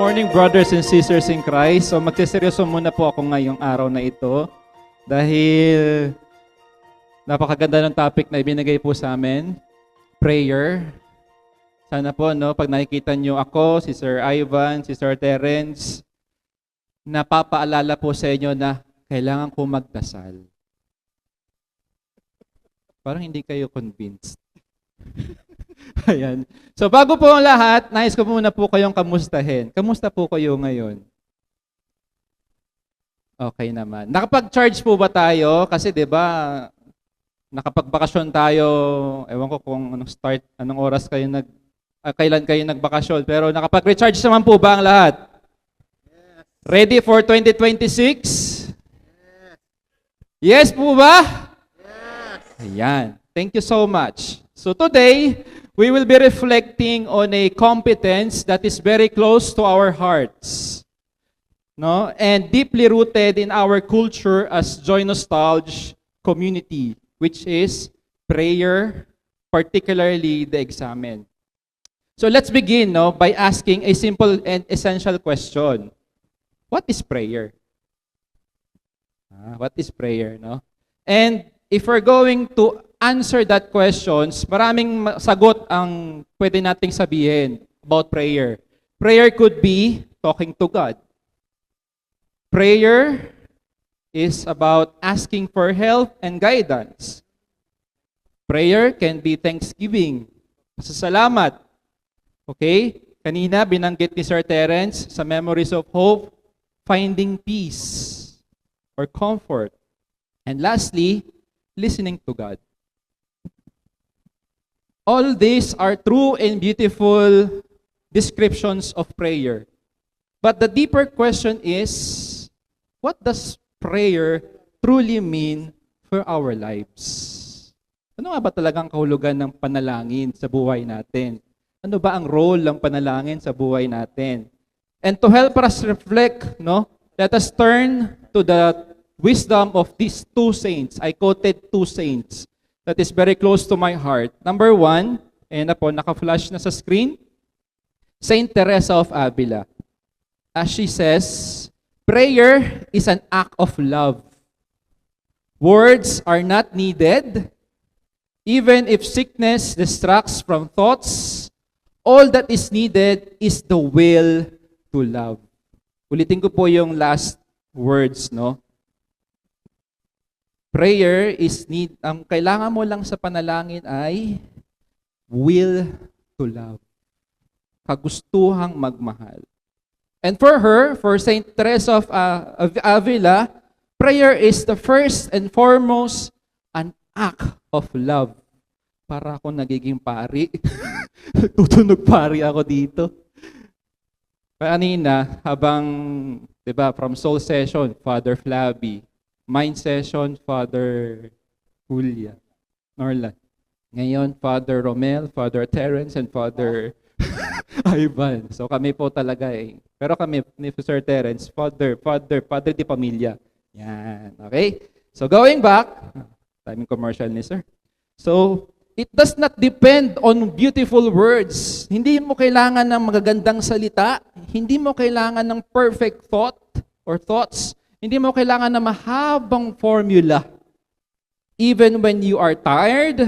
morning, brothers and sisters in Christ. So magsiseryoso muna po ako ngayong araw na ito dahil napakaganda ng topic na ibinigay po sa amin, prayer. Sana po, no, pag nakikita nyo ako, si Sir Ivan, si Sir Terence, napapaalala po sa inyo na kailangan ko magdasal. Parang hindi kayo convinced. Ayan. So bago po ang lahat, nais ko muna po kayong kamustahin. Kamusta po kayo ngayon? Okay naman. Nakapag-charge po ba tayo? Kasi 'di ba, nakapagbakasyon tayo. Ewan ko kung anong oras kayo kailan kayo nagbakasyon, pero nakapag-recharge naman po ba ang lahat? Ready for 2026? Yes po ba? Yes. Ayan. Thank you so much. So today, we will be reflecting on a competence that is very close to our hearts, no, and deeply rooted in our culture as Joy Nostalgia community, which is prayer, particularly the examen. So let's begin, no, by asking a simple and essential question. What is prayer? What is prayer, no? And if we're going to answer that questions, maraming sagot ang pwede nating sabihin about prayer. Prayer could be talking to God. Prayer is about asking for help and guidance. Prayer can be thanksgiving, pasasalamat. Okay? Kanina binanggit ni Sir Terence sa Memories of Hope, finding peace or comfort. And lastly, listening to God. All these are true and beautiful descriptions of prayer. But the deeper question is, what does prayer truly mean for our lives? Ano nga ba talagang kahulugan ng panalangin sa buhay natin? Ano ba ang role ng panalangin sa buhay natin? And to help us reflect, no, let us turn to the wisdom of these two saints. I quoted two saints that is very close to my heart. Number one, ayan na po, naka-flash na sa screen, Saint Teresa of Avila. As she says, prayer is an act of love. Words are not needed. Even if sickness distracts from thoughts, all that is needed is the will to love. Ulitin ko po yung last words, no? Prayer is ang kailangan mo lang sa panalangin ay will to love. Kagustuhang magmahal. And for her, for Saint Teresa of Avila, prayer is the first and foremost an act of love. Para ako nagiging pari. Tutunog pari ako dito. Kanina, habang, di ba, from soul session, Father Flaby, mind session, Father Julia, Norlan. Ngayon, Father Romel, Father Terence, and Father Ivan. So kami po talaga eh. Pero kami ni Sir Terence, Father di Pamilya. Yan, okay? So going back, timing commercial ni Sir. So, it does not depend on beautiful words. Hindi mo kailangan ng magagandang salita. Hindi mo kailangan ng perfect thought or thoughts. Hindi mo kailangan ng mahabang formula. Even when you are tired,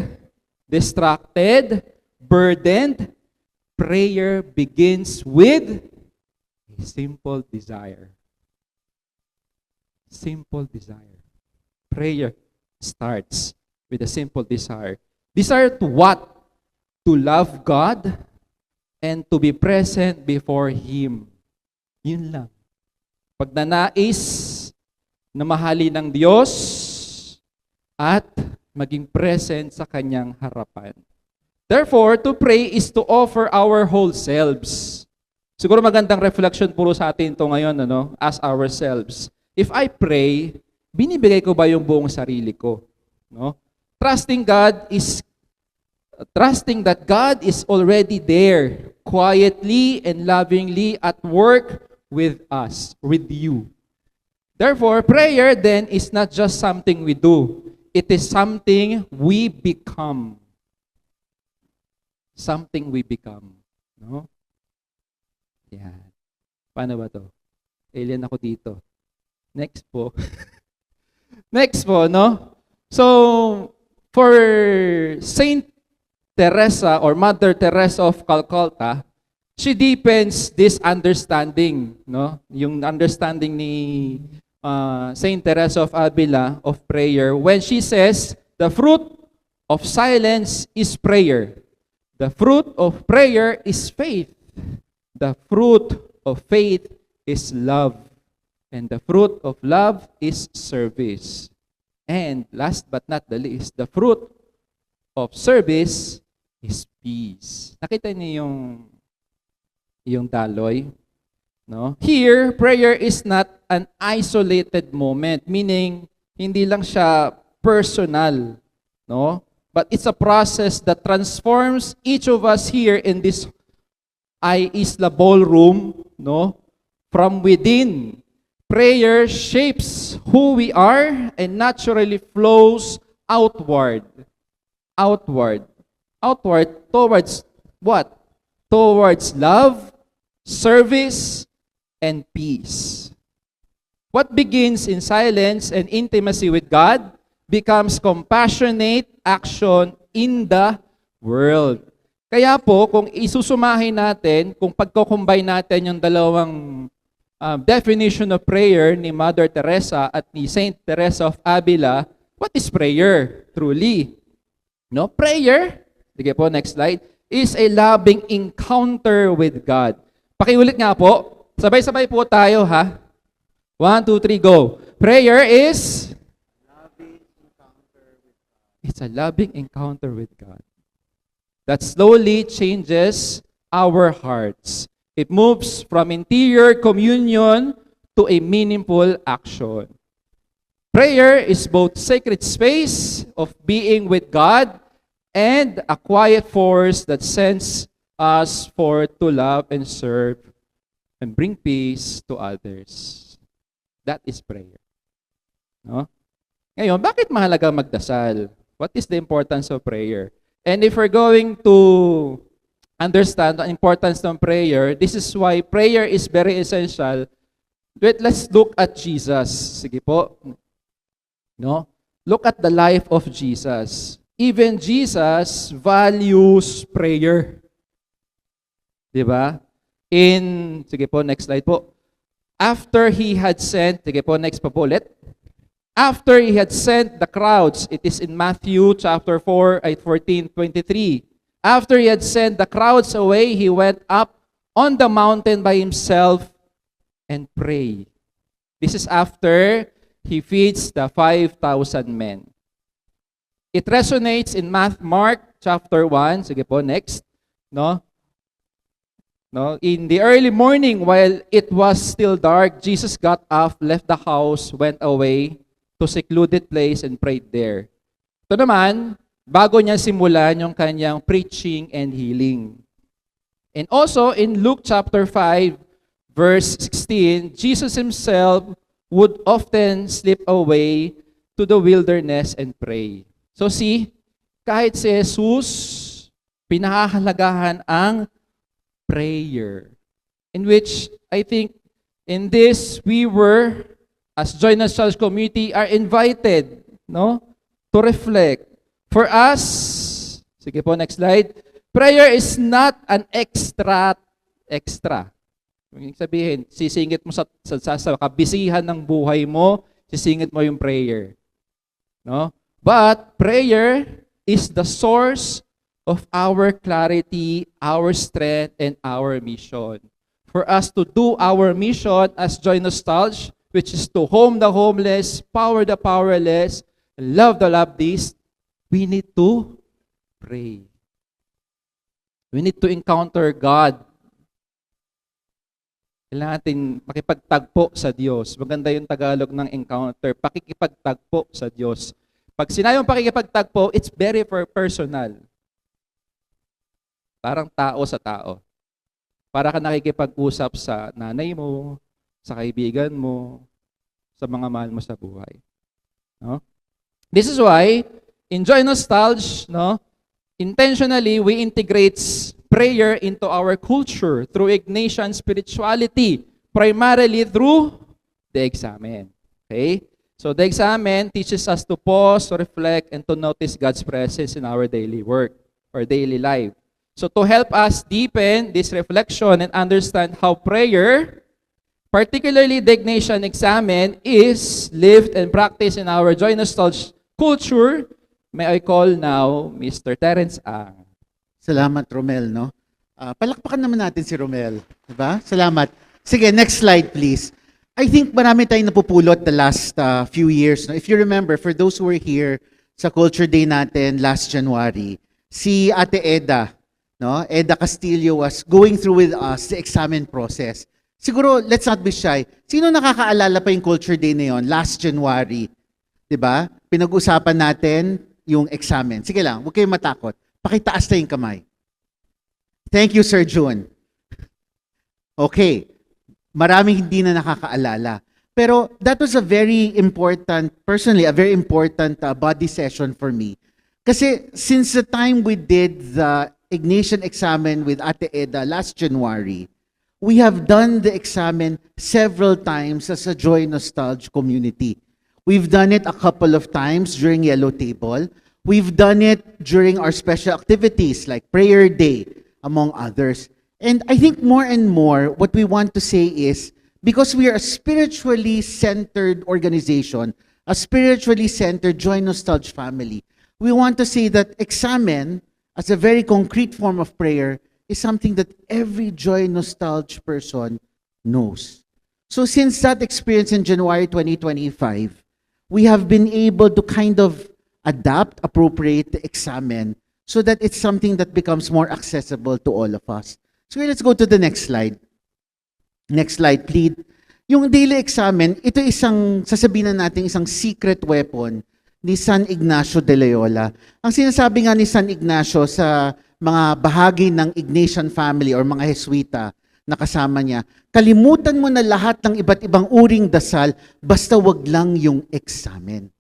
distracted, burdened, prayer begins with a simple desire. Simple desire. Prayer starts with a simple desire. Desire to what? To love God and to be present before Him. Yun lang. Pagnanais na mahalin ng Diyos at maging present sa Kanyang harapan. Therefore, to pray is to offer our whole selves. Siguro magandang reflection puro sa atin ito ngayon, ano, as ourselves. If I pray, binibigay ko ba yung buong sarili ko? No? Trusting that God is already there, quietly and lovingly at work with us, with you. Therefore, prayer then is not just something we do. It is something we become. Something we become. No? Yan. Paano ba to? Alien ako dito. Next po. Next po, no? So, for Saint Teresa or Mother Teresa of Calcutta, she deepens this understanding, no? Yung understanding ni Saint Teresa of Avila of prayer when she says, the fruit of silence is prayer. The fruit of prayer is faith. The fruit of faith is love. And the fruit of love is service. And last but not the least, the fruit of service is peace. Nakita niyo yung daloy? No? Here, prayer is not an isolated moment, meaning hindi lang siya personal, no? But it's a process that transforms each of us here in this Isla Ballroom, no? From within. Prayer shapes who we are and naturally flows outward. Outward. Outward towards what? Towards love, service, and peace. What begins in silence and intimacy with God becomes compassionate action in the world. Kaya po, kung isusumahin natin, kung pagko-combine natin yung dalawang definition of prayer ni Mother Teresa at ni Saint Teresa of Avila, what is prayer? Truly. No? Prayer, sige po, next slide, is a loving encounter with God. Pakiulit nga po. Sabay-sabay po tayo, ha? 1, 2, 3, go. Prayer is it's a loving encounter with God that slowly changes our hearts. It moves from interior communion to a meaningful action. Prayer is both sacred space of being with God and a quiet force that sends us forth to love and serve and bring peace to others. That is prayer. No? Ngayon, bakit mahalaga magdasal? What is the importance of prayer? And if we're going to understand the importance ng prayer, this is why prayer is very essential. Let's look at Jesus. Sige po. No? Look at the life of Jesus. Even Jesus values prayer. Diba? Sige po, next slide po. After he had sent, sige po, next pa po ulit. After he had sent the crowds, it is in Matthew chapter 4, 14:23. After he had sent the crowds away, he went up on the mountain by himself and prayed. This is after he feeds the 5,000 men. It resonates in Mark chapter 1. Sige po, next. No? In the early morning, while it was still dark, Jesus got up, left the house, went away to secluded place and prayed there. Ito naman, bago niya simulan yung kanyang preaching and healing. And also in Luke chapter 5, verse 16, Jesus himself would often slip away to the wilderness and pray. So see, kahit si Jesus, pinahahalagahan ang prayer. In which, I think, in this, we were, as Joinas Church community, are invited, no, to reflect. For us, sige po, next slide, prayer is not an extra. Ibig sabihin, sisingit mo sa kabisihan ng buhay mo, sisingit mo yung prayer. No? But prayer is the source of our clarity, our strength, and our mission. For us to do our mission as Joy Nostalgia, which is to home the homeless, power the powerless, love the loveless, we need to pray. We need to encounter God. Kailangan natin makipagtagpo sa Diyos. Maganda yung Tagalog ng encounter, pakikipagtagpo sa Diyos. Pag sinayong pakikipagtagpo, it's very personal. Parang tao sa tao. Para ka nakikipag-usap sa nanay mo, sa kaibigan mo, sa mga mahal mo sa buhay. No? This is why, in Joy Nostalgia, no, intentionally, we integrate prayer into our culture through Ignatian spirituality. primarily through the examen. Okay? So the examen teaches us to pause, to reflect, and to notice God's presence in our daily work or daily life. So to help us deepen this reflection and understand how prayer, particularly the Ignatian examen, is lived and practiced in our Joy Nostalgia culture, may I call now Mr. Terence Ang. Salamat, Romel, no? Palakpakan naman natin si Romel. Diba? Salamat. Sige, next slide, please. I think marami tayong napupulot the last few years. No? If you remember, for those who were here sa Culture Day natin last January, si Ate Eda, no? Eda Castillo was going through with us the examen process. Siguro, let's not be shy. Sino nakakaalala pa yung Culture Day na yun, last January? Diba? Pinag-usapan natin yung examen. Sige lang, huwag kayong matakot. Pakitaas na yung kamay. Thank you, Sir June. Okay. Maraming hindi na nakakaalala. Pero that was a very important, personally, a very important body session for me. Kasi since the time we did the Ignatian examen with Ate Eda last January, we have done the examen several times as a Joy Nostalgia community. We've done it a couple of times during Yellow Table. We've done it during our special activities like Prayer Day, among others. And I think more and more, what we want to say is, because we are a spiritually centered organization, a spiritually centered Joy Nostalgia family, we want to say that examen, as a very concrete form of prayer, is something that every Joy Nostalgia person knows. So since that experience in January 2025, we have been able to kind of adapt, appropriate the examen so that it's something that becomes more accessible to all of us. So let's go to the next slide. Next slide, please. Yung daily examen, ito isang, sasabihin na natin, isang secret weapon ni San Ignacio de Loyola. Ang sinasabi nga ni San Ignacio sa mga bahagi ng Ignatian family or mga Jesuita na kasama niya, kalimutan mo na lahat ng iba't ibang uring dasal, basta wag lang yung examen.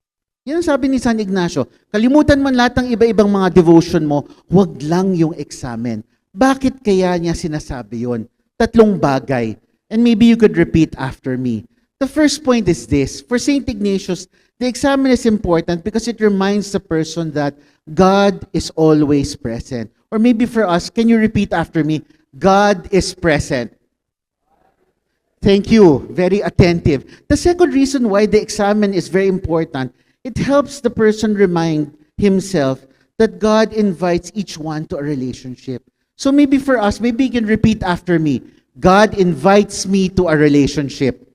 Yan ang sabi ni San Ignacio, kalimutan mo lahat ng iba-ibang mga devotion mo, wag lang yung examen. Bakit kaya niya sinasabi yun? Tatlong bagay. And maybe you could repeat after me. The first point is this. For St. Ignatius, the examen is important because it reminds the person that God is always present. Or maybe for us, can you repeat after me? God is present. Thank you. Very attentive. The second reason why the examen is very important, it helps the person remind himself that God invites each one to a relationship. So maybe for us, maybe you can repeat after me. God invites me to a relationship.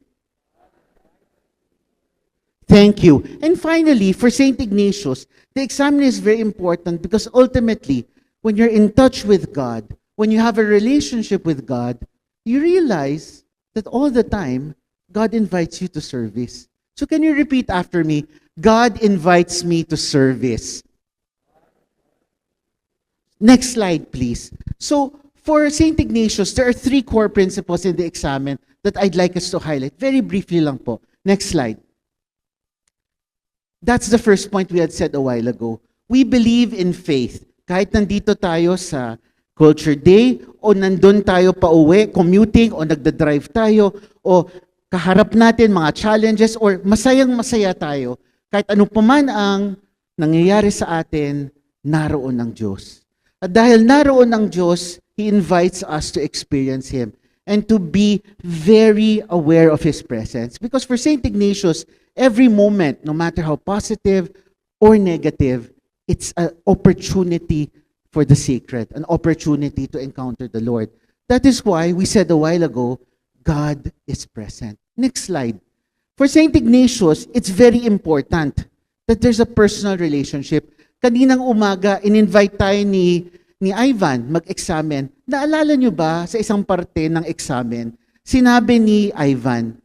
Thank you. And finally, for St. Ignatius, the examen is very important because ultimately, when you're in touch with God, when you have a relationship with God, you realize that all the time, God invites you to service. So can you repeat after me? God invites me to service. Next slide, please. So, for St. Ignatius, there are three core principles in the examen that I'd like us to highlight. Very briefly lang po. Next slide. That's the first point we had said a while ago. We believe in faith. Kahit nandito tayo sa Culture Day, o nandun tayo pa uwi, commuting, o nagda-drive tayo, o kaharap natin mga challenges, or masayang-masaya tayo, kahit ano pa man ang nangyayari sa atin, naroon ang Diyos. At dahil naroon ang Diyos, He invites us to experience Him and to be very aware of His presence. Because for St. Ignatius, every moment, no matter how positive or negative, it's an opportunity for the sacred, an opportunity to encounter the Lord. That is why we said a while ago, God is present. Next slide. For St. Ignatius, it's very important that there's a personal relationship. Kaninang umaga, in-invite tayo ni Ivan mag-examen. Naalala nyo ba sa isang parte ng examen, sinabi ni Ivan,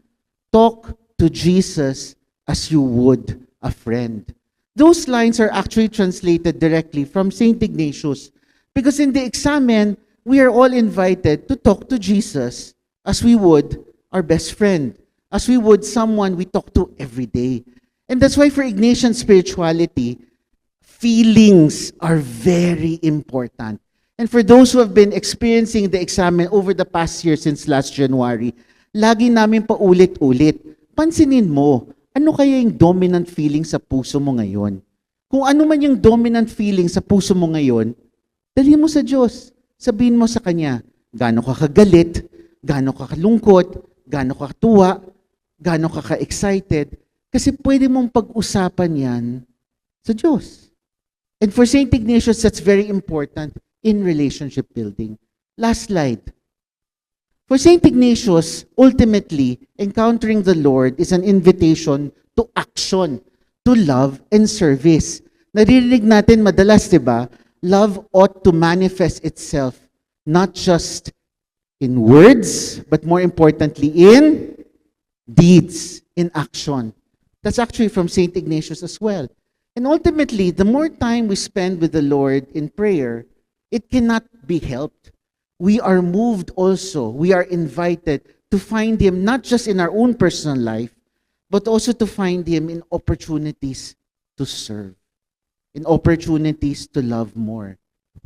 talk to Jesus as you would a friend. Those lines are actually translated directly from St. Ignatius because in the examen, we are all invited to talk to Jesus as we would our best friend, as we would someone we talk to every day. And that's why for Ignatian spirituality, feelings are very important. And for those who have been experiencing the examen over the past year since last January, lagi namin paulit-ulit. Pansinin mo, ano kaya yung dominant feeling sa puso mo ngayon? Kung ano man yung dominant feeling sa puso mo ngayon, dalhin mo sa Diyos. Sabihin mo sa Kanya, gaano ka kagalit, gaano ka kalungkot, gaano ka katuwa, gaano ka ka-excited. Kasi pwede mong pag-usapan yan sa Diyos. And for St. Ignatius, that's very important in relationship building. Last slide. For St. Ignatius, ultimately, encountering the Lord is an invitation to action, to love and service. Naririnig natin madalas, di ba? Love ought to manifest itself not just in words, but more importantly, in deeds, in action. That's actually from St. Ignatius as well. And ultimately, the more time we spend with the Lord in prayer, it cannot be helped. We are moved also, we are invited to find Him not just in our own personal life, but also to find Him in opportunities to serve, in opportunities to love more,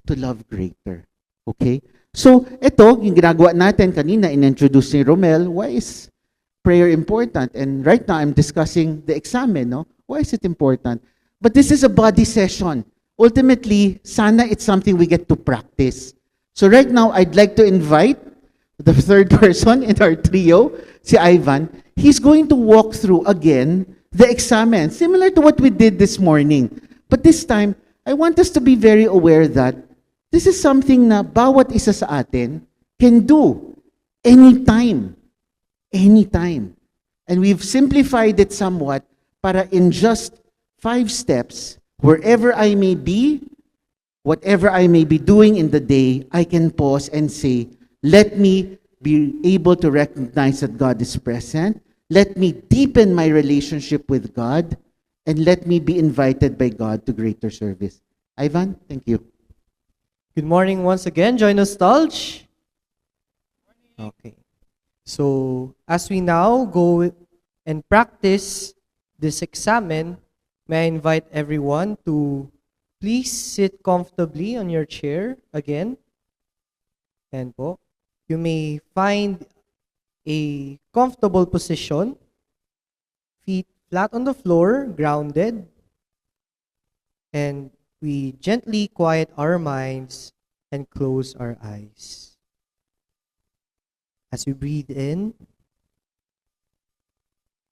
to love greater. Okay? So, ito, yung ginagawa natin kanina, in-introduce ni Romel, why is prayer important? And right now, I'm discussing the examen, no? Why is it important? But this is a body session. Ultimately, sana it's something we get to practice. So right now, I'd like to invite the third person in our trio, si Ivan. He's going to walk through again the examen, similar to what we did this morning. But this time, I want us to be very aware that this is something na bawat isa sa atin can do anytime. Anytime. And we've simplified it somewhat para in just 5 steps, wherever I may be, whatever I may be doing in the day, I can pause and say, let me be able to recognize that God is present. Let me deepen my relationship with God. And let me be invited by God to greater service. Ivan, thank you. Good morning once again. Join us, Tulge. Okay. So, as we now go and practice this examen, may I invite everyone to please sit comfortably on your chair again. And po, you may find a comfortable position, feet flat on the floor, grounded, and we gently quiet our minds and close our eyes. As we breathe in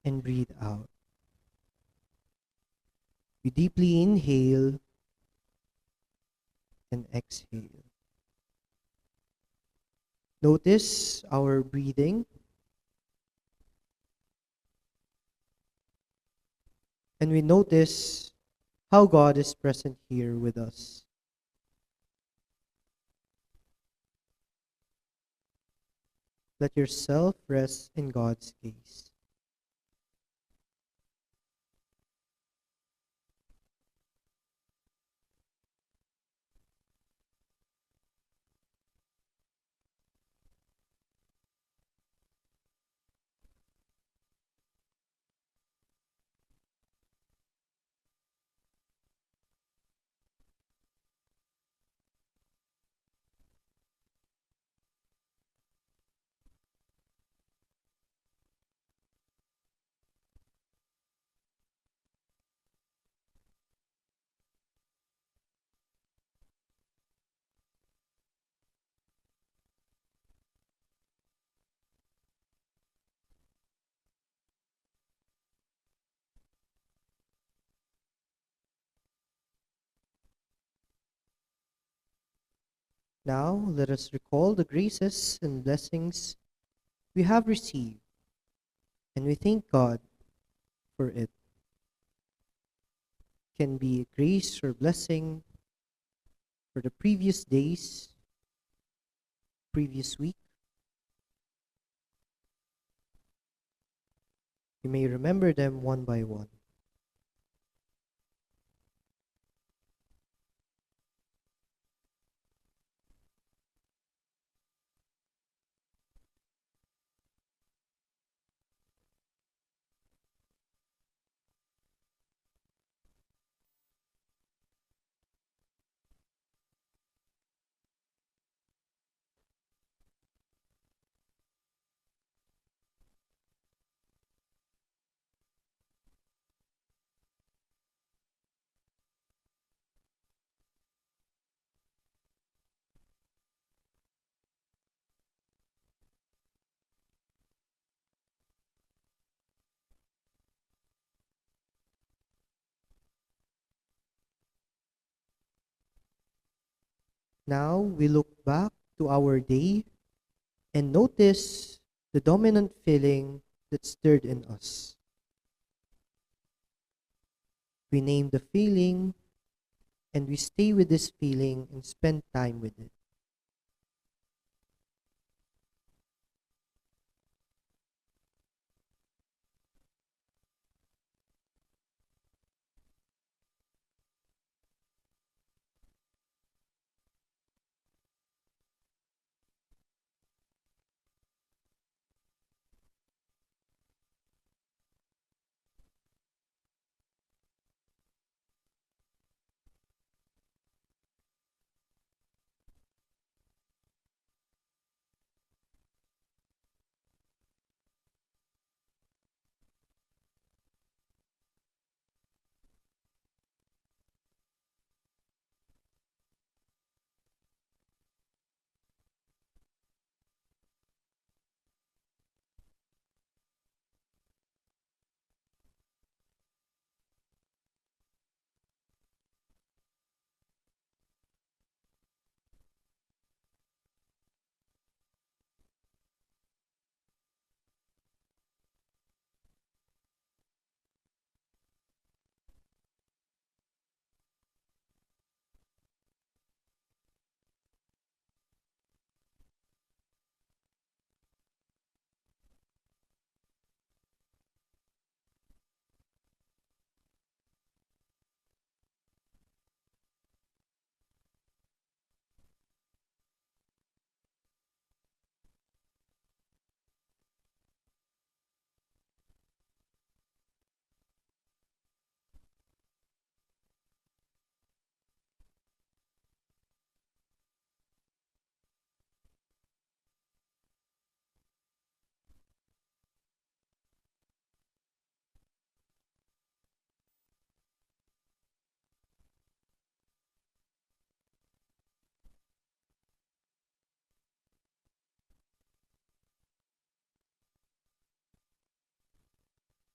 and breathe out, we deeply inhale and exhale. Notice our breathing. And we notice how God is present here with us. Let yourself rest in God's gaze. Now, let us recall the graces and blessings we have received, and we thank God for it. Can be a grace or blessing for the previous days, previous week. You may remember them one by one. Now we look back to our day and notice the dominant feeling that stirred in us. We name the feeling and we stay with this feeling and spend time with it.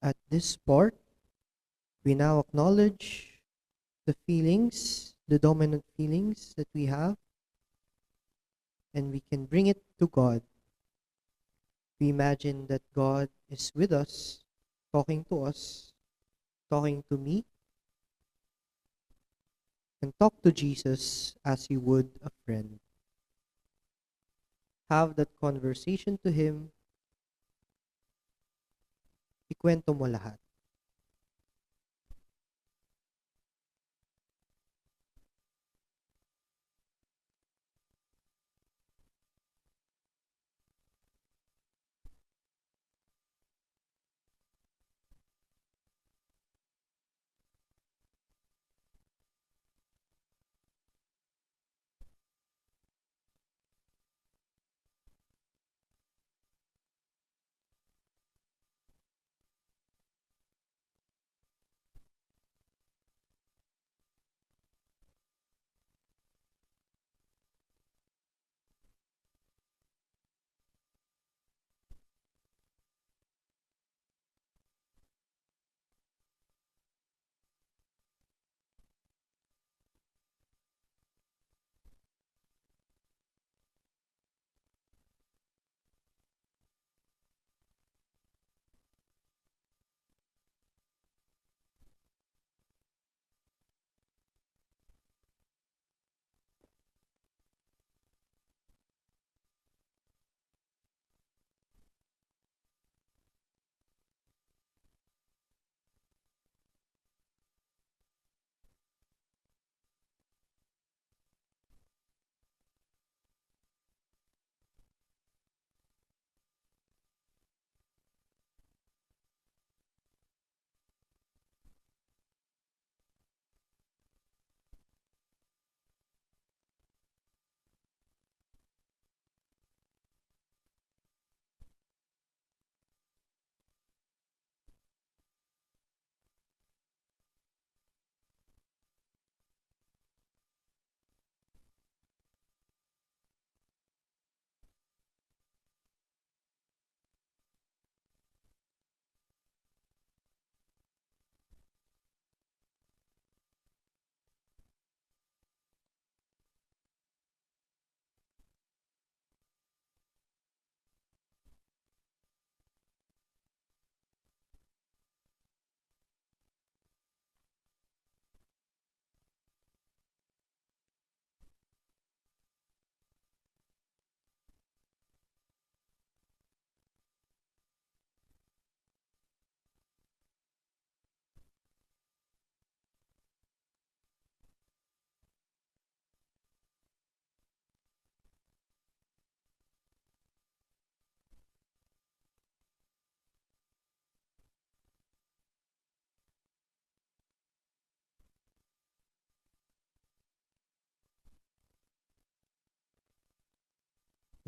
At this part, we now acknowledge the feelings, the dominant feelings that we have, and we can bring it to God. We imagine that God is with us, talking to me, and talk to Jesus as you would a friend. Have that conversation to Him, ikwento mo lahat.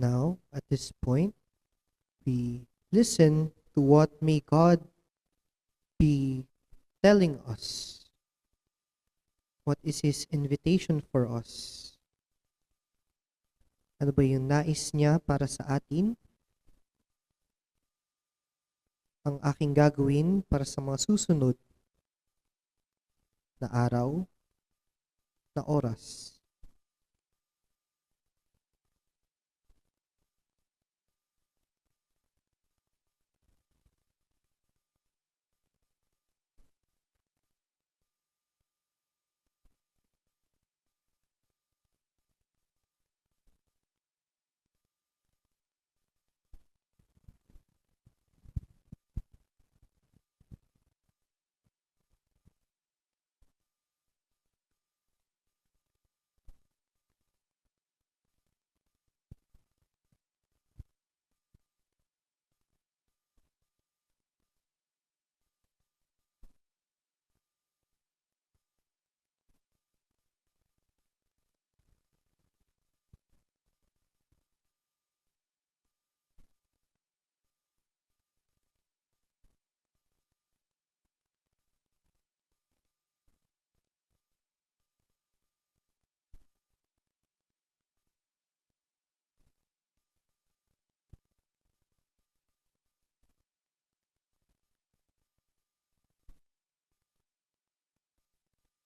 Now, at this point, we listen to what may God be telling us. What is His invitation for us? Ano ba yung nais niya para sa atin? Ang aking gagawin para sa mga susunod na araw, na oras.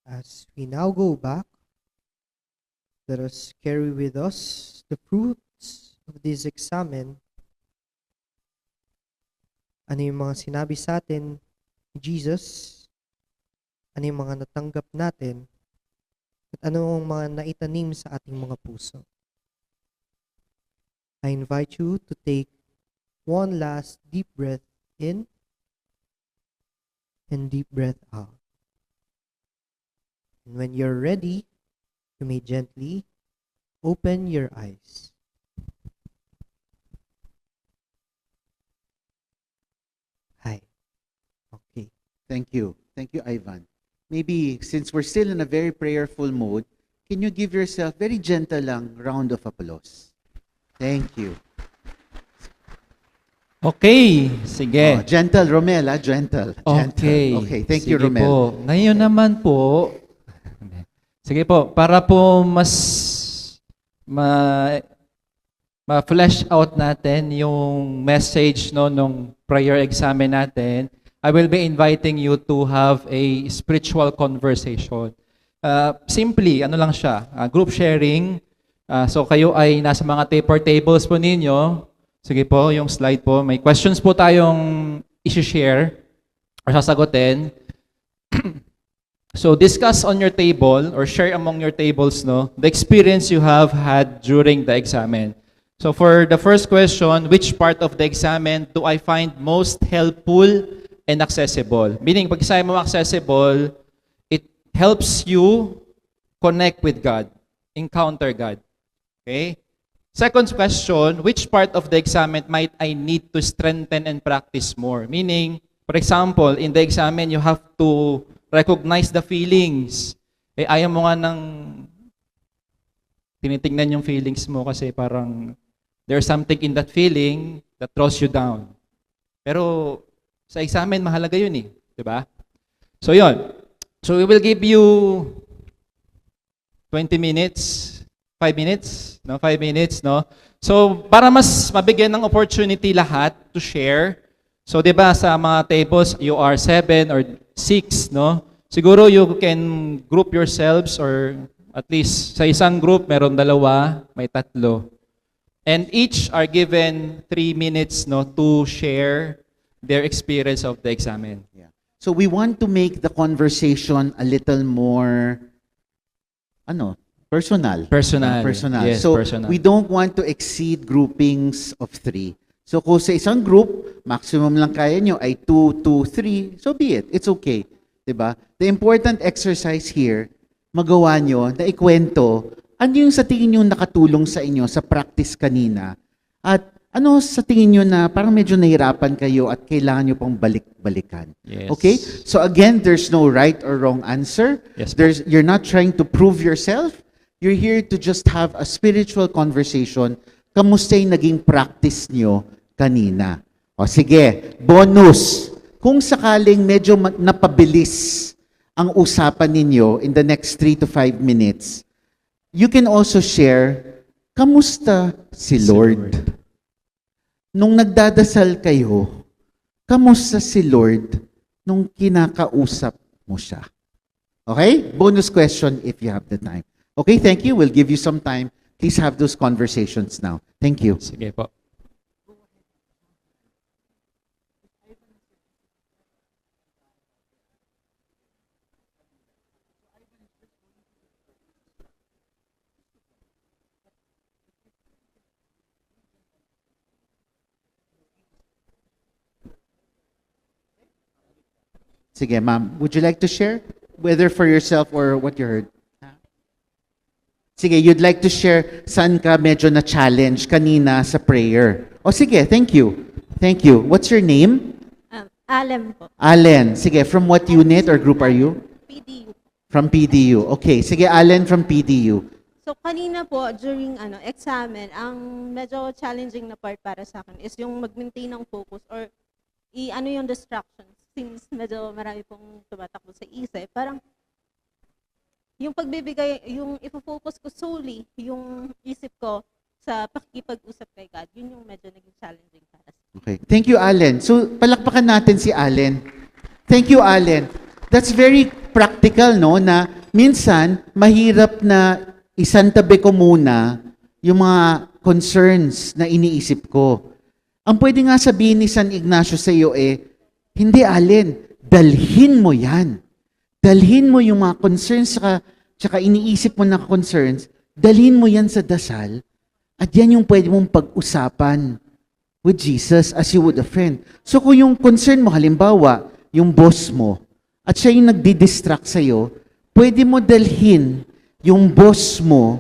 As we now go back, let us carry with us the fruits of this examen. Ano yung mga sinabi sa atin ni Jesus? Ano yung mga natanggap natin? At ano ang mga naitanim sa ating mga puso? I invite you to take one last deep breath in and deep breath out. And when you're ready, you may gently open your eyes. Hi. Okay. Thank you. Thank you, Ivan. Maybe since we're still in a very prayerful mode, can you give yourself very gentle lang round of applause? Thank you. Okay, sige. Oh, gentle, Romel, gentle. Gentle. Okay. Okay, thank Sige you, Romel. po. Ngayon naman po, sige po, para po mas ma-flesh out natin yung message nung prayer examen natin, I will be inviting you to have a spiritual conversation. Simply, ano lang siya, group sharing. So kayo ay nasa mga paper tables po ninyo. Sige po, yung slide po. May questions po tayong isi-share or sasagutin. So discuss on your table or share among your tables the experience you have had during the examen. So for the first question, which part of the examen do I find most helpful and accessible? Meaning, pag sabi mo accessible, it helps you connect with God, encounter God. Okay? Second question, which part of the examen might I need to strengthen and practice more? Meaning, for example, in the examen, you have to recognize the feelings. Ayaw mo nga nang tinitingnan yung feelings mo kasi parang there's something in that feeling that throws you down. Pero sa examen, mahalaga yun eh. Diba? So yun. So we will give you 20 minutes, 5 minutes, 5 minutes, So para mas mabigyan ng opportunity lahat to share. So 'di ba sa mga tables you are 7 or 6, Siguro you can group yourselves or at least sa isang group meron 2, may 3. And each are given 3 minutes to share their experience of the examen. Yeah. So we want to make the conversation a little more personal. Personal. Yes, so personal. we don't want to exceed groupings of 3. So kung sa isang group, maximum lang kaya nyo ay 2, 2, 3, so be it. It's okay. Diba? The important exercise here, magawa nyo na ikwento ano yung sa tingin nyo nakatulong sa inyo sa practice kanina at ano sa tingin nyo na parang medyo nahirapan kayo at kailangan nyo pang balik-balikan. Yes. Okay? So again, there's no right or wrong answer. Yes, You're not trying to prove yourself. You're here to just have a spiritual conversation Kamusta yung naging practice nyo kanina? O sige, bonus. Kung sakaling medyo napabilis ang usapan ninyo in the next 3 to 5 minutes, you can also share, kamusta si Lord? Nung nagdadasal kayo, kamusta si Lord nung kinakausap mo siya? Okay? Bonus question if you have the time. Okay, thank you. We'll give you some time. Please have those conversations now. Thank you. Sige po. Sige, ma'am. Would you like to share? Whether for yourself or what you heard? Sige, you'd like to share saan ka medyo na-challenge kanina sa prayer. O sige, thank you. Thank you. What's your name? Alem po. Allen. Sige, from what unit or group are you? PDU. From PDU. Okay, sige, Allen from PDU. So kanina po during examen, ang medyo challenging na part para sa akin is yung mag-maintain ng focus or i-ano yung distractions since medyo marami pong tumatakbo sa isip. Parang yung pagbibigay, yung ifo-focus ko solely yung isip ko sa pakikipag-usap kay God, yun yung medyo naging challenging para sa akin. Okay. Thank you, Allen. So, palakpakan natin si Allen. Thank you, Allen. That's very practical, no? Na minsan, mahirap na isantabi ko muna yung mga concerns na iniisip ko. Ang pwede nga sabihin ni San Ignacio sa iyo hindi, Allen, dalhin mo yan. Dalhin mo yung mga concerns tsaka iniisip mo na concerns, dalhin mo yan sa dasal at yan yung pwede mong pag-usapan with Jesus as you would a friend. So kung yung concern mo, halimbawa, yung boss mo, at siya yung nagdi-distract sa'yo, pwede mo dalhin yung boss mo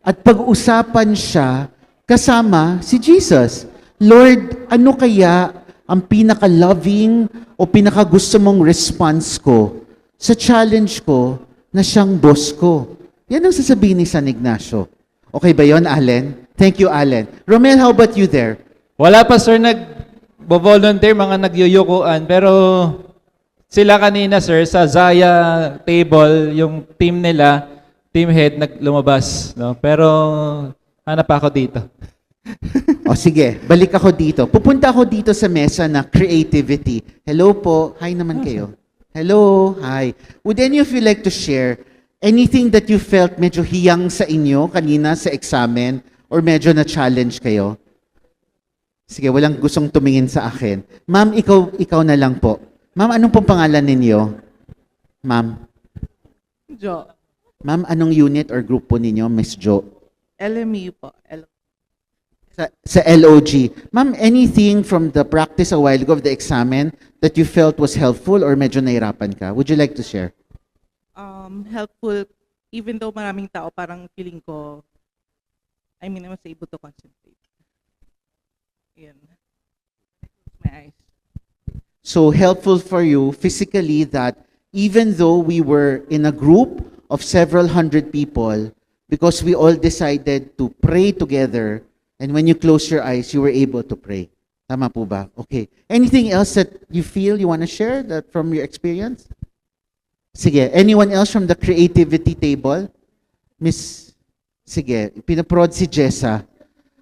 at pag-usapan siya kasama si Jesus. Lord, ano kaya ang pinaka-loving o pinaka-gusto mong response ko sa challenge ko na siyang boss ko? Yan ang sasabihin ni San Ignacio. Okay ba yon, Allen? Thank you, Allen. Romel, how about you there? Wala pa sir nag-volunteer, mga nagyuyukuan, pero sila kanina sir sa Zaya table, yung team nila, team head lumabas, no? Pero hanap ako dito. O sige, balik ako dito. Pupunta ako dito sa mesa na creativity. Hello po. Hi naman kayo. Hello. Hi. Would any of you like to share anything that you felt medyo hiyang sa inyo kanina sa examen or medyo na-challenge kayo? Sige, walang gustong tumingin sa akin. Ma'am, ikaw na lang po. Ma'am, anong pong pangalan ninyo? Ma'am. Jo. Ma'am, anong unit or group po ninyo, Miss Jo? LMU po. Sa LOG. Ma'am, anything from the practice a while ago of the examen that you felt was helpful or medyo nahirapan ka? Would you like to share? Helpful, even though maraming tao, parang feeling ko, I was able to concentrate. Yan. My eyes. So helpful for you physically that even though we were in a group of several hundred people, because we all decided to pray together, and when you close your eyes, you were able to pray. Tama po ba? Okay. Anything else that you feel you want to share that from your experience? Sige. Anyone else from the creativity table? Miss, sige. Pinaprod si Jessa.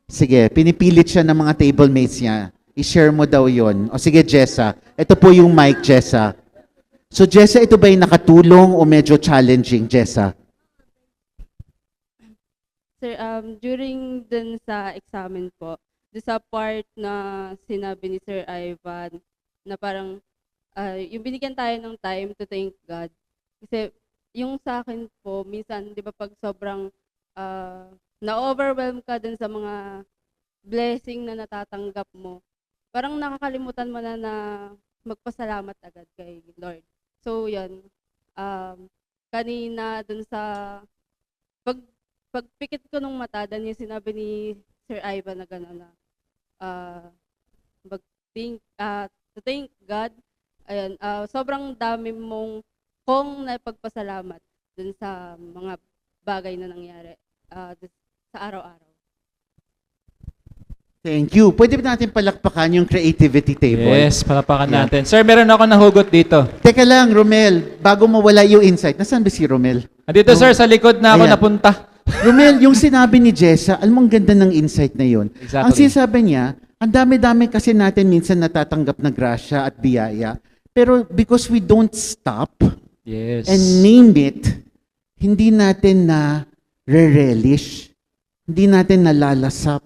Sige. Pinipilit siya ng mga table mates niya. I-share mo daw yon. O sige, Jessa. Ito po yung mic, Jessa. So, Jessa, ito ba yung nakatulong o medyo challenging, Jessa? Sir, during dun sa examen po, dun sa part na sinabi ni Sir Ivan, na parang yung binigyan tayo ng time to thank God. Kasi yung sa akin po, minsan, di ba pag sobrang na-overwhelm ka dun sa mga blessing na natatanggap mo, parang nakakalimutan mo na magpasalamat agad kay Lord. So, yan. Kanina dun sa pagpikit ko ng mata, dan yung sinabi ni Sir Ivan na gano'n na to thank God, ayan, sobrang dami mong kong naipagpasalamat dun sa mga bagay na nangyari sa araw-araw. Thank you. Pwede ba natin palakpakan yung creativity table? Yes, palapakan Yeah. natin. Sir, meron ako nahugot dito. Teka lang, Romel, bago mawala yung insight, nasaan ba si Romel? Andito sir, sa likod na ako Ayan. napunta. Romel, yung sinabi ni Jessa, alam mo ang ganda ng insight na yun. Exactly. Ang sinasabi niya, ang dami-dami kasi natin minsan natatanggap na grasya at biyaya. Pero because we don't stop Yes. and name it, hindi natin na re-relish. Hindi natin nalalasap.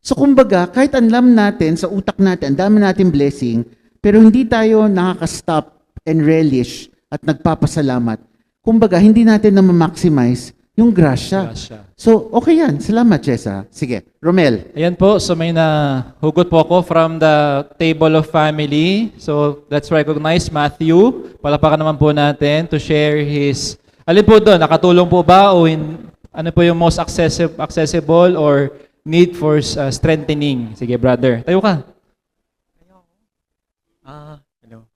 So kumbaga, kahit alam natin sa utak natin, ang dami natin blessing, pero hindi tayo nakaka-stop and relish at nagpapasalamat. Kumbaga, hindi natin na ma-maximize yung grasya. Grasya. So, okay yan. Salamat, Jessa. Sige, Romel. Ayan po, so may nahugot po ako from the table of family. So let's recognize Matthew. Palapakan naman po natin to share his, alin po doon, nakatulong po ba o ano po yung most accessible or need for strengthening? Sige, brother. Tayo ka. Hello.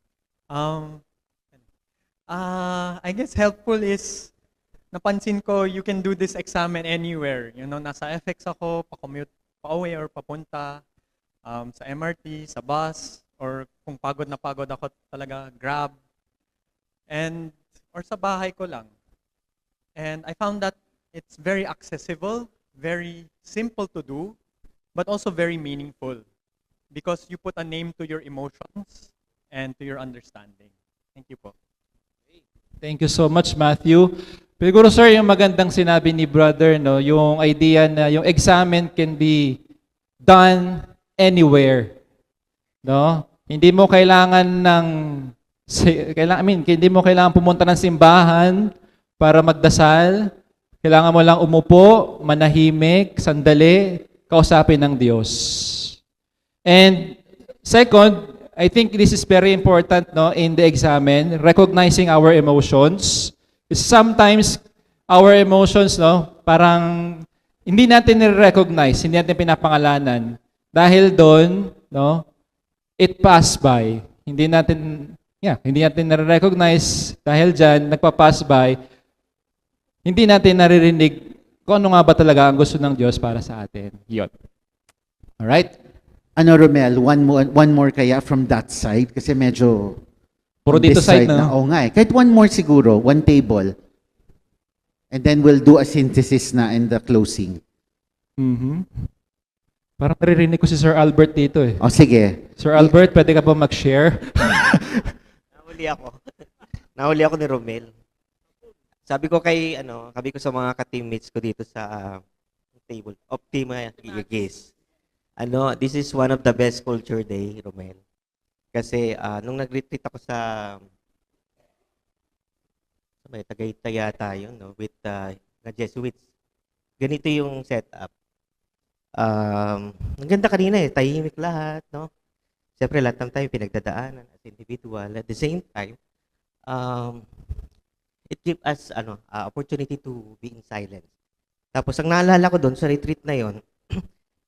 I guess helpful is napansin ko you can do this examen anywhere. You know, nasa FX ako, pa-commute, pa-uwi or papunta, sa MRT, sa bus, or kung pagod na pagod ako talaga, Grab. Or sa bahay ko lang. And I found that it's very accessible, very simple to do, but also very meaningful because you put a name to your emotions and to your understanding. Thank you po. Thank you so much, Matthew. Siguro, sir, yung magandang sinabi ni brother, no, yung idea na yung examen can be done anywhere. No? Hindi mo kailangan hindi mo kailangan pumunta ng simbahan para magdasal. Kailangan mo lang umupo, manahimik, sandali, kausapin ng Diyos. And second, I think this is very important, no, in the examen, recognizing our emotions. Sometimes our emotions, no, parang hindi natin ni-recognize, hindi natin pinapangalanan. Dahil doon, no, it passed by. Hindi natin na-recognize dahil diyan nagpa-pass by. Hindi natin naririnig kung ano nga ba talaga ang gusto ng Diyos para sa atin. Yun. Alright? Ano, Romel, one more kaya from that side? Kasi medyo... Puro on dito this side, na. no? Oo nga eh. Kahit one more siguro, one table. And then we'll do a synthesis na in the closing. Mhm. Parang naririnig ko si Sir Albert dito eh. O sige. Sir Albert, pwede ka ba mag-share? Nahuli ako. Nahuli ako ni Romel. Sabi ko sa mga ka-teammates ko dito sa table, Optima Gigis. This is one of the best culture day, Romel. Kasi nung nag-retreat ako sa Tagaytay yata yun, no, with the Jesuits. Ganito yung setup. Ang ganda kanina tahimik lahat, no? Siyempre lahat ng tayo pinagdadaanan as individual. At the same time, it gives us opportunity to be in silence. Tapos ang naalala ko doon sa retreat na yon,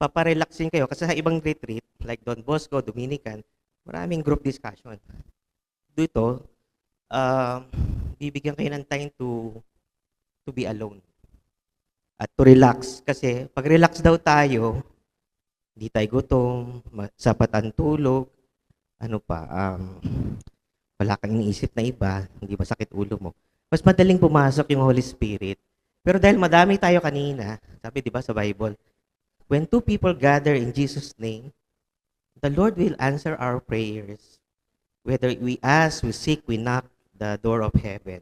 paparelaxin kayo kasi sa ibang retreat like Don Bosco, Dominican, maraming group discussion. Dito, bibigyan kayo ng time to be alone at to relax kasi pag relax daw tayo, hindi tayo gutom, sapat ang tulog, wala kang iniisip na iba, hindi masakit ulo mo. Mas madaling pumasok yung Holy Spirit. Pero dahil madami tayo kanina, sabi 'di ba sa Bible, when two people gather in Jesus' name, the Lord will answer our prayers. Whether we ask, we seek, we knock the door of heaven.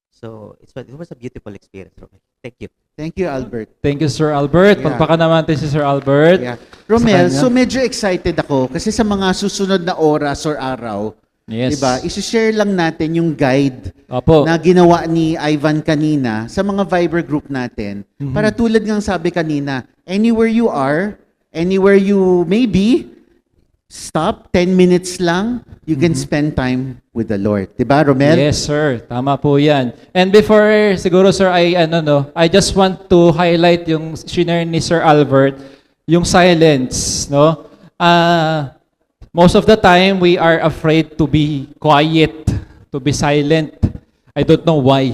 So it was a beautiful experience, Romel. Thank you. Thank you, Albert. Thank you, Sir Albert. Yeah. Pagpaka naman natin si Sir Albert. Yeah. Romel, Sa kanya. so medyo excited ako kasi sa mga susunod na oras or araw, Yes. diba, isi-share lang natin yung guide Opo. na ginawa ni Ivan kanina sa mga Viber group natin. Mhm. Para tulad ng sabi kanina, anywhere you are, anywhere you may be, stop, 10 minutes lang, you can spend time with the Lord. Diba, Romel? Yes, sir. Tama po yan. And before, siguro, sir, I just want to highlight yung shinare ni Sir Albert, yung silence, no? Most of the time, we are afraid to be quiet, to be silent. I don't know why.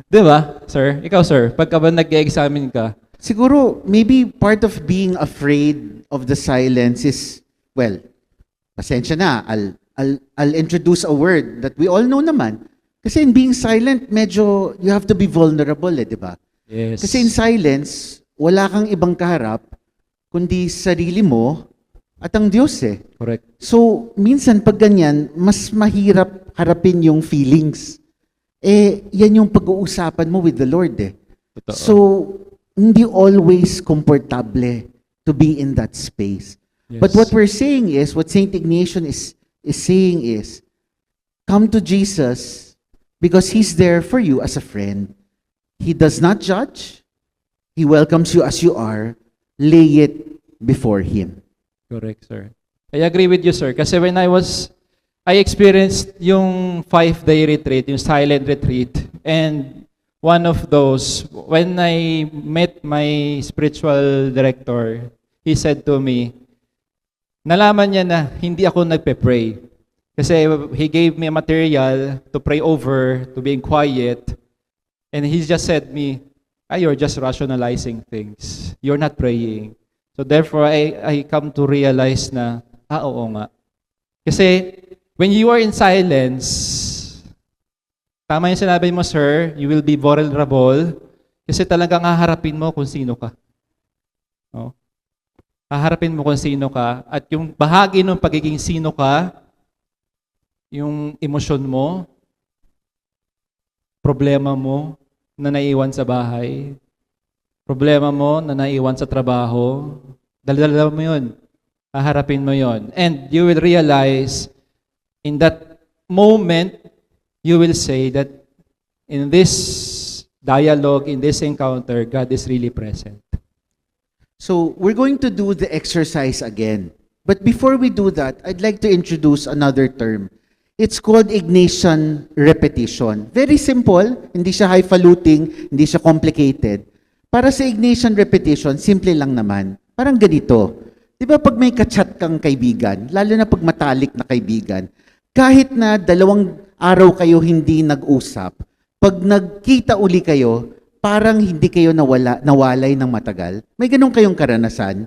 Di ba, sir? Ikaw, sir, pagka ba nag-examine ka, siguro, maybe part of being afraid of the silence is, well, pasensya na, I'll introduce a word that we all know naman. Kasi in being silent, medyo you have to be vulnerable, di ba? Yes. Kasi in silence, wala kang ibang kaharap, kundi sarili mo at ang Diyos eh. Correct. So, minsan pag ganyan, mas mahirap harapin yung feelings. Eh, yan yung pag-uusapan mo with the Lord eh. Totoo. So, hindi always komportable to be in that space. Yes. But what we're saying is, what Saint Ignatius is saying is, come to Jesus because He's there for you as a friend. He does not judge. He welcomes you as you are. Lay it before Him. Correct, sir. I agree with you, sir. Kasi when I experienced yung 5-day retreat, yung silent retreat, and one of those, when I met my spiritual director, he said to me, nalaman niya na hindi ako nagpe-pray. Kasi he gave me a material to pray over, to being quiet, and he just said me, you're just rationalizing things. You're not praying. So therefore, I come to realize na, oo nga. Kasi, when you are in silence, tama yung sinabi mo, sir, you will be vulnerable kasi talagang haharapin mo kung sino ka. No? Haharapin mo kung sino ka at yung bahagi ng pagiging sino ka, yung emosyon mo, problema mo na naiwan sa bahay, problema mo na naiwan sa trabaho, dala-dala mo yun. Haharapin mo yun. And you will realize in that moment, you will say that in this dialogue, in this encounter, God is really present. So, we're going to do the exercise again. But before we do that, I'd like to introduce another term. It's called Ignatian repetition. Very simple, hindi siya highfalutin, hindi siya complicated. Para sa Ignatian repetition, simple lang naman. Parang ganito. Di ba pag may kachat kang kaibigan, lalo na pag matalik na kaibigan, kahit na 2 araw kayo hindi nag-usap, pag nagkita uli kayo, parang hindi kayo nawalay ng matagal. May ganun kayong karanasan?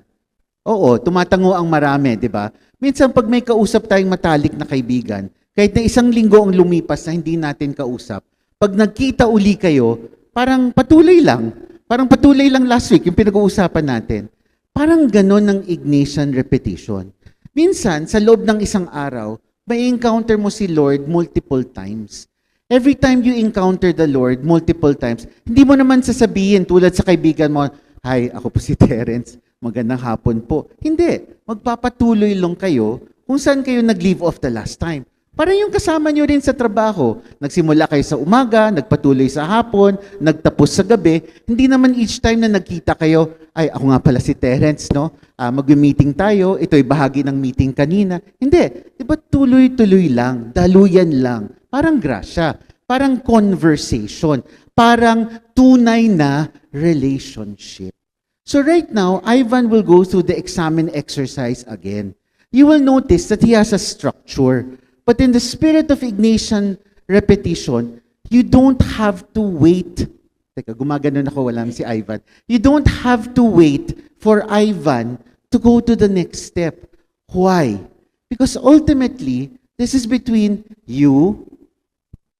Oo, tumatango ang marami, di ba? Minsan pag may kausap tayong matalik na kaibigan, kahit na 1 linggo ang lumipas na hindi natin kausap, pag nagkita uli kayo, parang patuloy lang. Parang patuloy lang last week, yung pinag-uusapan natin. Parang ganon ng Ignatian repetition. Minsan, sa loob ng 1 araw, may encounter mo si Lord multiple times. Every time you encounter the Lord multiple times, hindi mo naman sasabihin tulad sa kaibigan mo, "Hi, ako po si Terence. Magandang hapon po." Hindi. Magpapatuloy lang kayo kung saan kayo nag-leave off the last time. Parang yung kasama nyo rin sa trabaho. Nagsimula kayo sa umaga, nagpatuloy sa hapon, nagtapos sa gabi. Hindi naman each time na nagkita kayo, "Ay, ako nga pala si Terence, no? Mag-meeting tayo, ito'y bahagi ng meeting kanina." Hindi. Diba tuloy-tuloy lang, daluyan lang. Parang grasya, parang conversation, parang tunay na relationship. So right now, Ivan will go through the examine exercise again. You will notice that he has a structure. But in the spirit of Ignatian repetition, you don't have to wait. Teka, gumaganon ako, wala si Ivan. You don't have to wait for Ivan to go to the next step. Why? Because ultimately, this is between you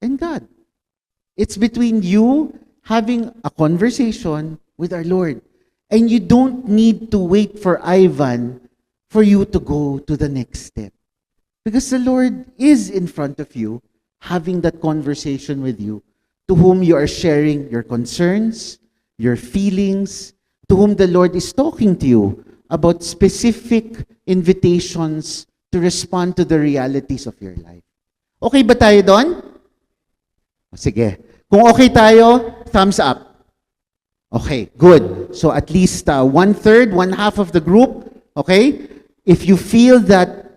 and God. It's between you having a conversation with our Lord. And you don't need to wait for Ivan for you to go to the next step. Because the Lord is in front of you, having that conversation with you, to whom you are sharing your concerns, your feelings, to whom the Lord is talking to you about specific invitations to respond to the realities of your life. Okay ba tayo doon? Sige. Kung okay tayo, thumbs up. Okay, good. So at least 1/3, 1/2 of the group, okay? If you feel that,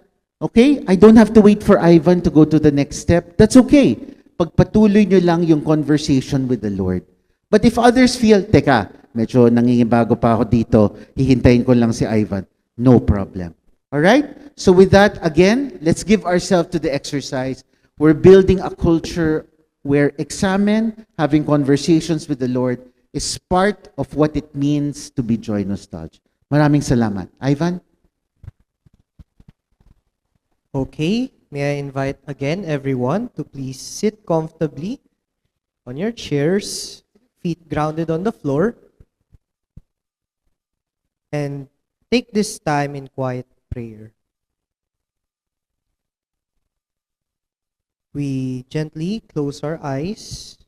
okay, I don't have to wait for Ivan to go to the next step, that's okay. Pagpatuloy nyo lang yung conversation with the Lord. But if others feel, teka, medyo nangingibago pa ako dito, hihintayin ko lang si Ivan, no problem. Alright? So with that, again, let's give ourselves to the exercise. We're building a culture where examine, having conversations with the Lord, is part of what it means to be Joy Nostalgia. Maraming salamat. Ivan? Okay, may I invite again everyone to please sit comfortably on your chairs, feet grounded on the floor, and take this time in quiet prayer. We gently close our eyes,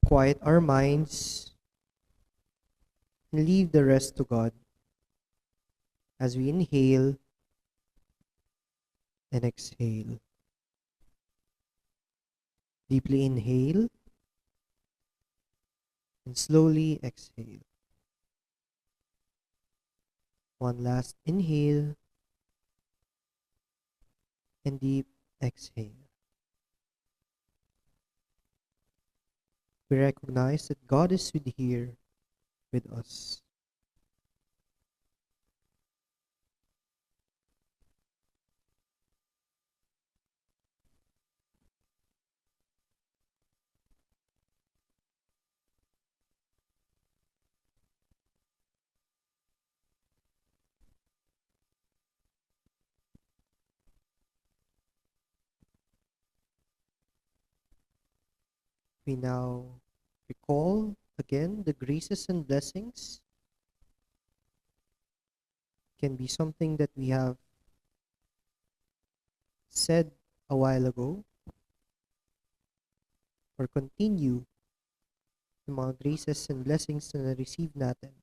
quiet our minds, and leave the rest to God as we inhale and exhale. Deeply inhale and slowly exhale. One last inhale and deep exhale. We recognize that God is here with us. We now recall again the graces and blessings. Can be something that we have said a while ago, or continue yung mga graces and blessings na na-receive natin.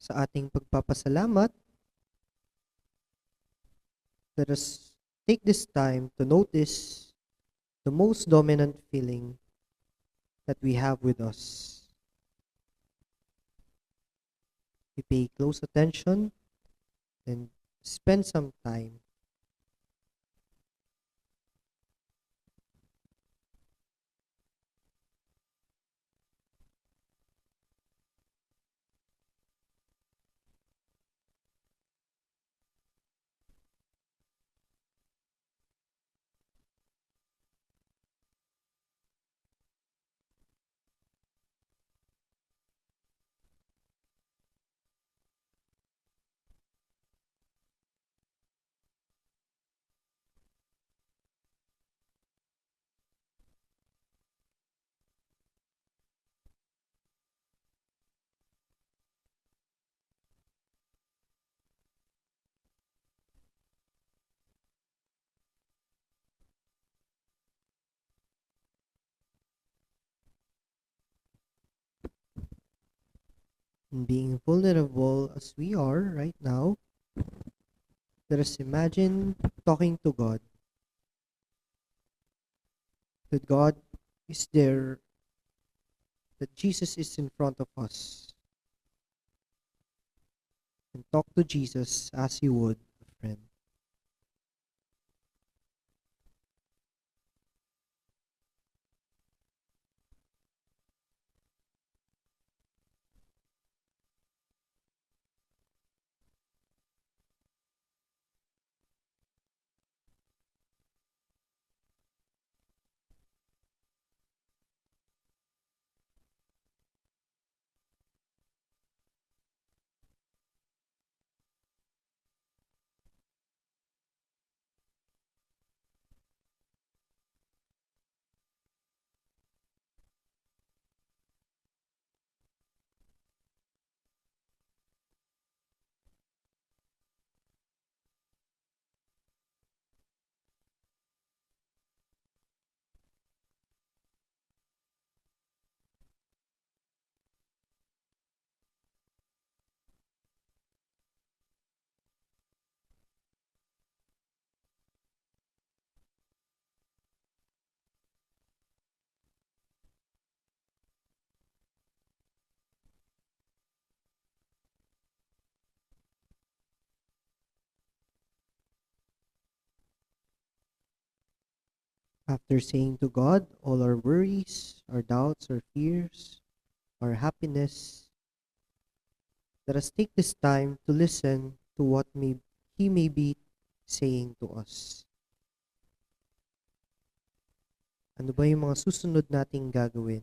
Sa ating pagpapasalamat, let us take this time to notice the most dominant feeling that we have with us. We pay close attention and spend some time and being vulnerable as we are right now. Let us imagine talking to God. That God is there, that Jesus is in front of us. And talk to Jesus as you would a friend. After saying to God all our worries, our doubts, our fears, our happiness, let us take this time to listen to what He may be saying to us. Ano ba yung mga susunod nating gagawin?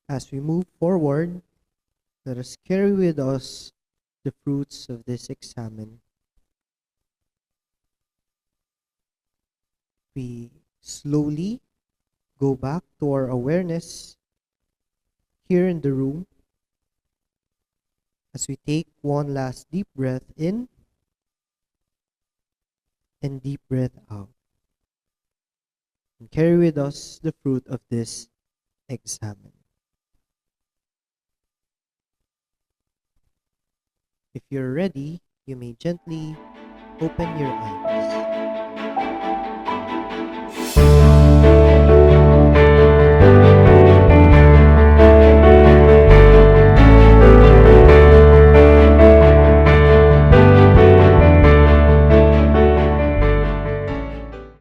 As we move forward, let us carry with us the fruits of this examen. We slowly go back to our awareness here in the room as we take one last deep breath in and deep breath out. And carry with us the fruit of this examen. If you're ready, you may gently open your eyes.